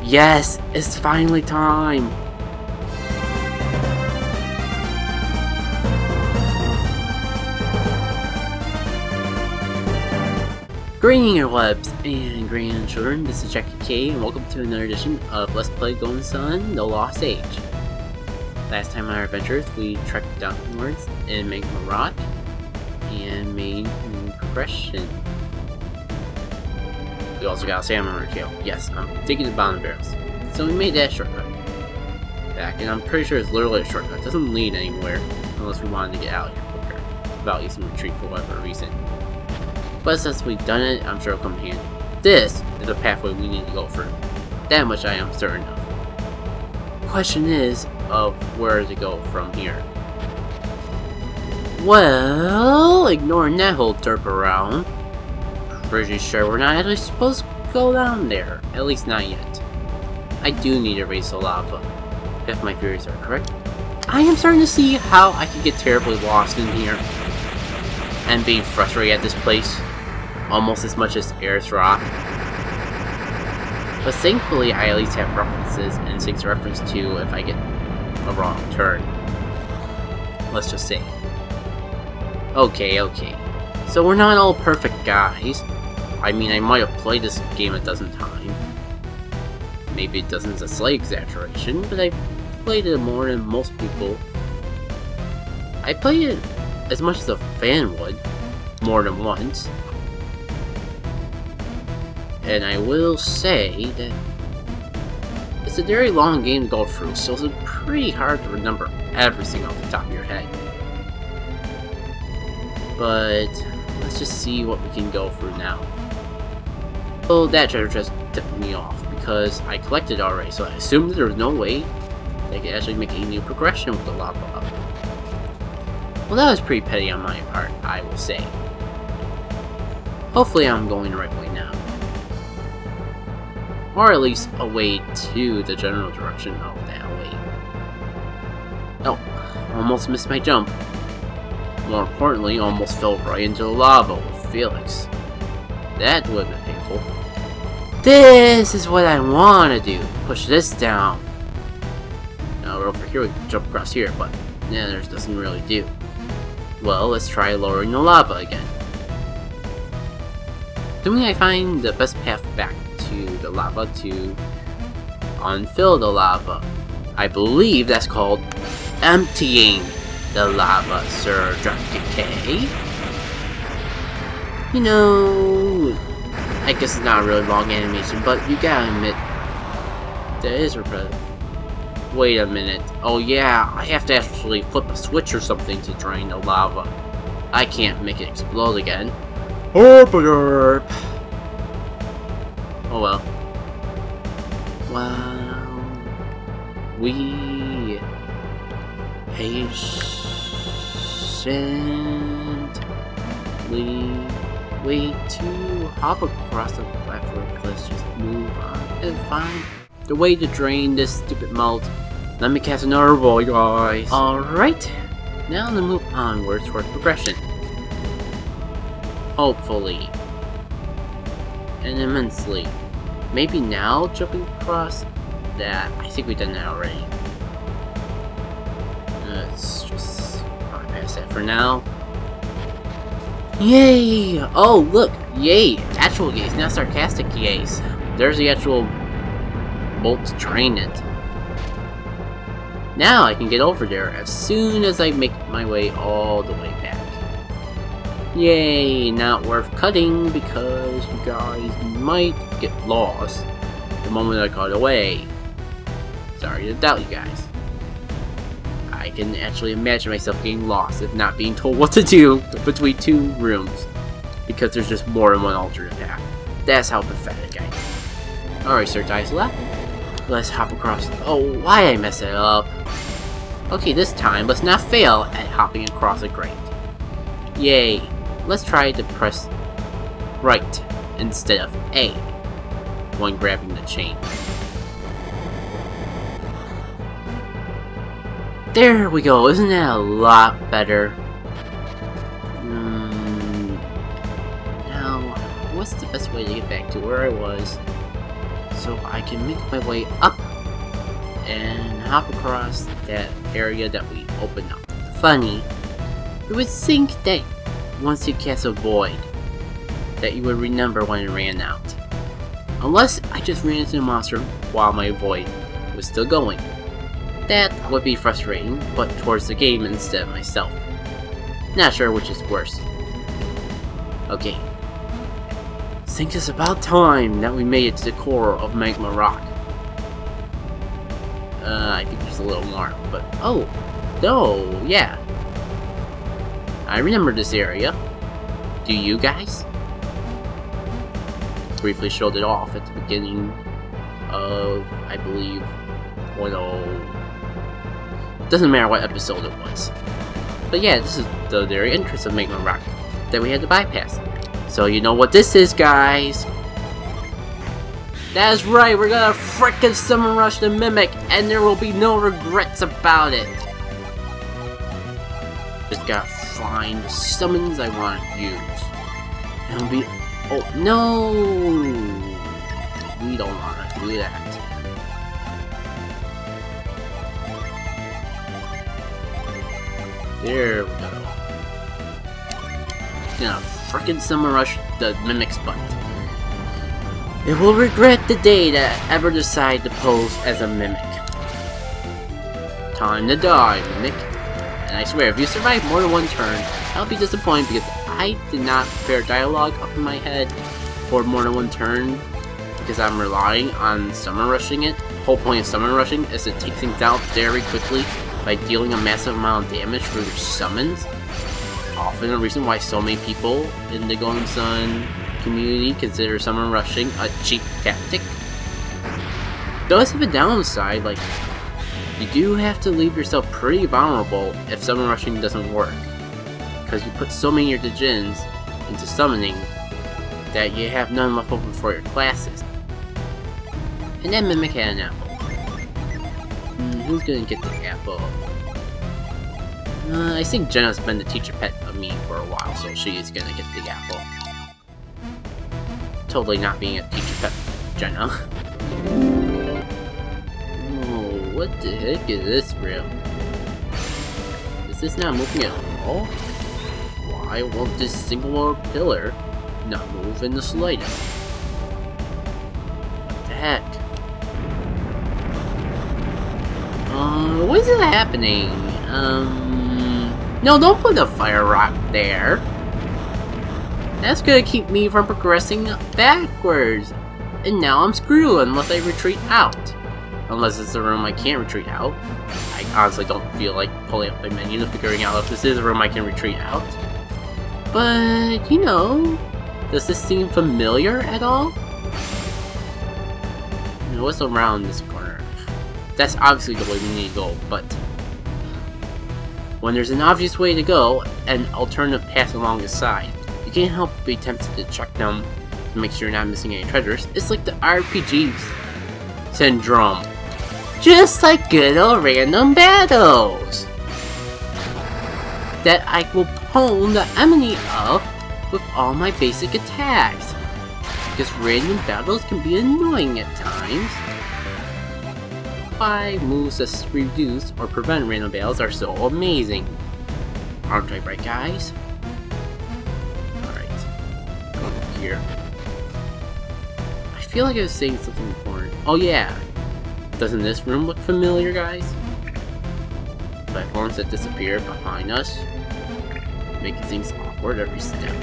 Yes, it's finally time! Greetings, interwebs and grandchildren, this is Jackit and welcome to another edition of Let's Play Golden Sun: The Lost Age. Last time on our adventures, we trekked downwards in Magma Rock and made new progression. We also got a salmon on our tail. Yes, I'm digging the bottom barrels. So we made that shortcut back, and I'm pretty sure it's literally a shortcut. It doesn't lead anywhere unless we wanted to get out of here quicker without using retreat for whatever reason. But since we've done it, I'm sure it'll come in handy. This is the pathway we need to go through. That much I am certain of. Question is of where to go from here. Well, ignoring that whole derp around, pretty sure we're not actually supposed to go down there. At least not yet. I do need a race of lava, if my theories are correct. I am starting to see how I could get terribly lost in here and being frustrated at this place almost as much as Air's Rock. But thankfully I at least have references and things to reference to if I get a wrong turn. Let's just say. Okay. So we're not all perfect guys. I mean, I might have played this game a dozen times. Maybe a dozen is a slight exaggeration, but I've played it more than most people. I played it as much as a fan would, more than once. And I will say that it's a very long game to go through, so it's pretty hard to remember everything off the top of your head. But let's just see what we can go through now. Oh, that treasure just tipped me off because I collected already, so I assumed that there was no way they could actually make a new progression with the lava up. Well, that was pretty petty on my part, I will say. Hopefully I'm going the right way now. Or at least a way to the general direction of that way. Oh, almost missed my jump. More importantly, almost fell right into the lava with Felix. That would have been painful. This is what I want to do. Push this down. Now we're over here, we can jump across here, but yeah, there doesn't really do. Well, let's try lowering the lava again. Assuming I find the best path back to the lava to unfill the lava. I believe that's called emptying the lava, Sir Jackit. You know, I guess it's not a really long animation, but you gotta admit, that is repetitive. Wait a minute. Oh yeah, I have to actually flip a switch or something to drain the lava. I can't make it explode again. Oh well. Well, we patiently wait to hop across the platform. Let's just move on and find the way to drain this stupid melt. Let me cast another ball, guys. Alright, now to move onward towards progression. Hopefully. And immensely. Maybe now jumping across that. I think we've done that already. Let's just bypass that for now. Yay! Oh, look! Yay! Actual yays, not sarcastic yays. There's the actual bolt to drain it. Now I can get over there as soon as I make my way all the way back. Yay! Not worth cutting because you guys might get lost the moment I cut away. Sorry to doubt you guys. I can actually imagine myself getting lost if not being told what to do between two rooms because there's just more than one alternate path. That's how pathetic I am. Alright, Sir Dysla. Let's hop across. Oh, why did I mess it up? Okay, this time, let's not fail at hopping across a grate. Yay. Let's try to press right instead of A when grabbing the chain. There we go. Isn't that a lot better? Now, what's the best way to get back to where I was? so I can make my way up and hop across that area that we opened up. Funny, you would think that once you cast a void, that you would remember when it ran out. Unless I just ran into the monster while my void was still going. That would be frustrating, but towards the game instead of myself. Not sure which is worse. Okay. I think it's about time that we made it to the core of Magma Rock. I think there's a little more, but oh, no, yeah. I remember this area. Do you guys? Briefly showed it off at the beginning of, I believe, doesn't matter what episode it was. But yeah, this is the very entrance of Magma Rock that we had to bypass. So you know what this is, guys. That's right, we're gonna frickin' summon rush the Mimic, and there will be no regrets about it. Just gotta find the summons I want to use. And it'll be... oh, no! We don't want to do that. There we go. Gonna frickin' summon rush the Mimic's butt. It will regret the day that I ever decide to pose as a Mimic. Time to die, Mimic. And I swear, if you survive more than one turn, I'll be disappointed because I did not prepare dialogue up in my head for more than one turn because I'm relying on summon rushing it. The whole point of summon rushing is to take things out very quickly by dealing a massive amount of damage through your summons. Often a reason why so many people in the Golden Sun community consider summon rushing a cheap tactic. It does have a downside, like you do have to leave yourself pretty vulnerable if summon rushing doesn't work, because you put so many of your Djinns into summoning that you have none left over for your classes. And then Mimic had an apple. Who's gonna get the apple? I think Jenna's been the teacher pet of me for a while, so she is gonna get the apple. Totally not being a teacher pet, Jenna. Oh, what the heck is this room? Is this not moving at all? Why won't this single pillar not move in the slightest? What the heck? What is happening? No, don't put a fire rock there. That's gonna keep me from progressing backwards. And now I'm screwed unless I retreat out. Unless it's a room I can't retreat out. I honestly don't feel like pulling up my menu to figuring out if this is a room I can retreat out. But, you know, does this seem familiar at all? You know, what's around this corner? That's obviously the way we need to go, but when there's an obvious way to go and alternative paths along the side, you can't help but be tempted to check them to make sure you're not missing any treasures. It's like the RPGs syndrome. Just like good old random battles that I will pwn the enemy of with all my basic attacks. Because random battles can be annoying at times. Why moves that reduce or prevent random battles are so amazing. Aren't I right, guys? Alright. Going here. I feel like I was saying something important. Oh yeah! Doesn't this room look familiar, guys? Platforms that disappear behind us, making things awkward every step.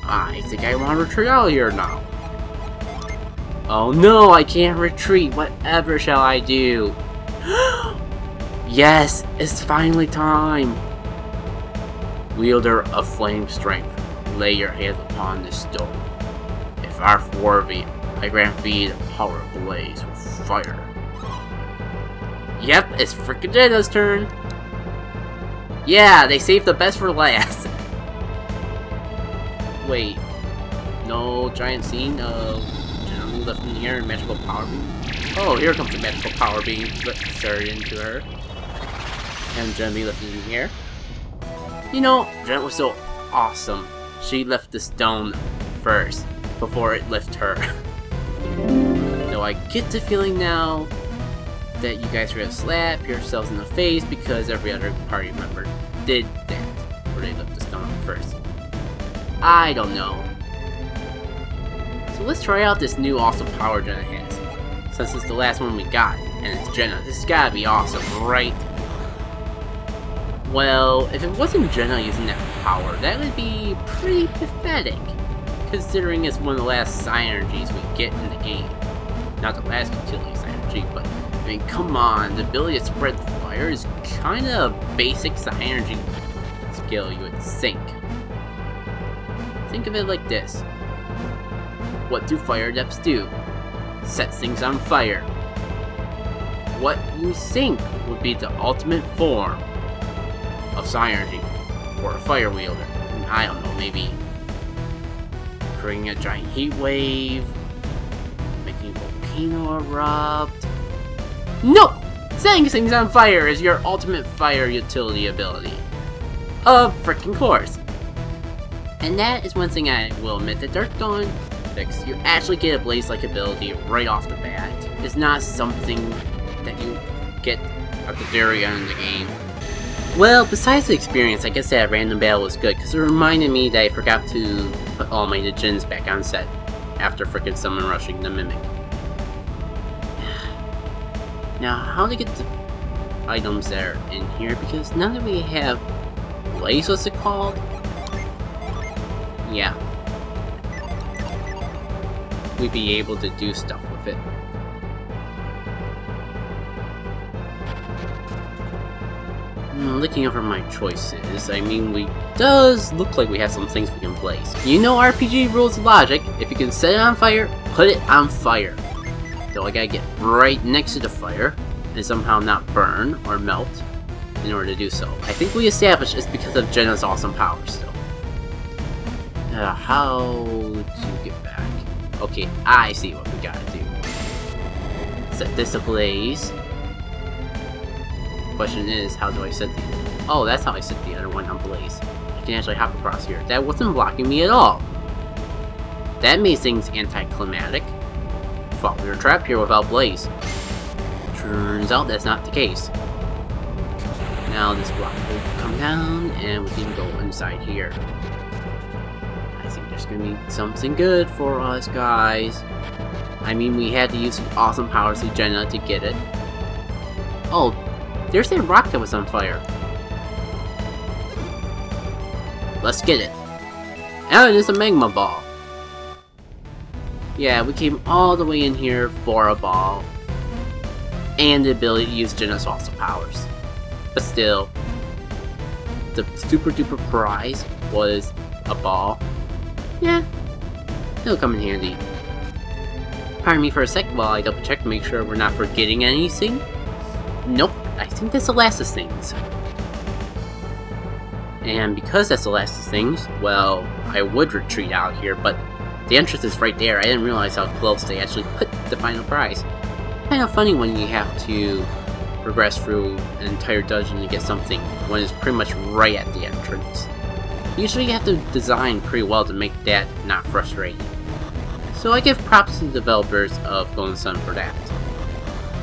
I think I want to retreat out of here now. Oh no, I can't retreat. Whatever shall I do? Yes, it's finally time. Wielder of flame strength, lay your hand upon this stone. If our worthy, I grant thee the power of blaze with fire. Yep, it's frickin' Jenna's turn. Yeah, they saved the best for last. Wait, no giant scene of Jenna left in the air and magical power beam. Oh, here comes the magical power beam started into her. And Jenna left in the air. You know, Jenna was so awesome. She left the stone first. before it lifts her. Though I get the feeling now that you guys are gonna slap yourselves in the face because every other party member did that, or they lift the stone up first. I don't know. So let's try out this new awesome power Jenna has, since it's the last one we got, and it's Jenna. This has gotta be awesome, right? Well, if it wasn't Jenna using that power, that would be pretty pathetic, considering it's one of the last psi energies we get in the game. Not the last utility psi energy, but I mean, come on, the ability to spread fire is kinda a basic psi energy skill, you would think. Think of it like this. What do fire adepts do? Set things on fire. What you think would be the ultimate form of psi energy for a fire wielder? I don't know, maybe creating a giant heat wave, making a volcano erupt. No! Setting things on fire is your ultimate fire utility ability. Of frickin' course. And that is one thing I will admit that Dark Dawn fix. You actually get a blaze-like ability right off the bat. It's not something that you get at the very end of the game. Well, besides the experience, I guess that random battle was good, because it reminded me that I forgot to put all my Djinns back on set after frickin' someone rushing the Mimic. Now, how to get the items that are in here, because now that we have Blaze, what's it called? Yeah. We'd be able to do stuff with it. Looking over my choices, I mean, does look like we have some things we can place. You know RPG rules of logic. If you can set it on fire, put it on fire. Though I gotta get right next to the fire and somehow not burn or melt in order to do so. I think we established it's because of Jenna's awesome powers though. How to get back? Okay, I see what we gotta do. Set this ablaze. Question is, how do I set the... Oh, that's how I set the other one on blaze. I can actually hop across here. That wasn't blocking me at all. That made things anticlimactic. Thought we were trapped here without blaze. Turns out that's not the case. Now this block will come down and we can go inside here. I think there's gonna be something good for us, guys. I mean, we had to use the awesome powers of Jenna to get it. Oh, there's that rock that was on fire. Let's get it. And it's a Magma Ball. Yeah, we came all the way in here for a ball. And the ability to use Jenna's awesome powers. But still, the super duper prize was a ball. Yeah, it'll come in handy. Pardon me for a sec while I double check to make sure we're not forgetting anything. Nope, I think that's the last of things. And because that's the last of things, well, I would retreat out here, but the entrance is right there. I didn't realize how close they actually put the final prize. Kind of funny when you have to progress through an entire dungeon to get something when it's pretty much right at the entrance. Usually you have to design pretty well to make that not frustrating. So I give props to the developers of Golden Sun for that.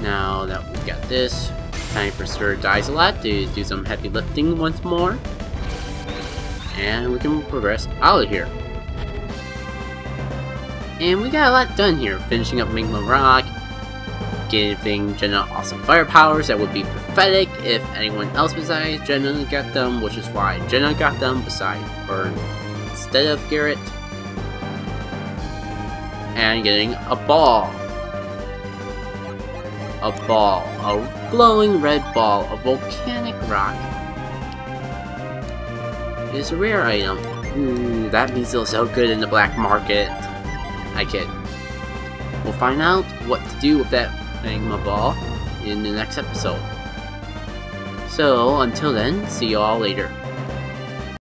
Now that we've got this, time for Sir Dies-a-Lot to do some heavy lifting once more. And we can progress out of here. And we got a lot done here, finishing up Magma Rock, giving Jenna awesome fire powers that would be pathetic if anyone else besides Jenna got them, which is why Jenna got them besides her instead of Garrett. And getting a ball. A glowing red ball of volcanic rock. It is a rare item. Ooh, that means it'll sell good in the black market. I kid. We'll find out what to do with that Magma Ball in the next episode. So, until then, see you all later.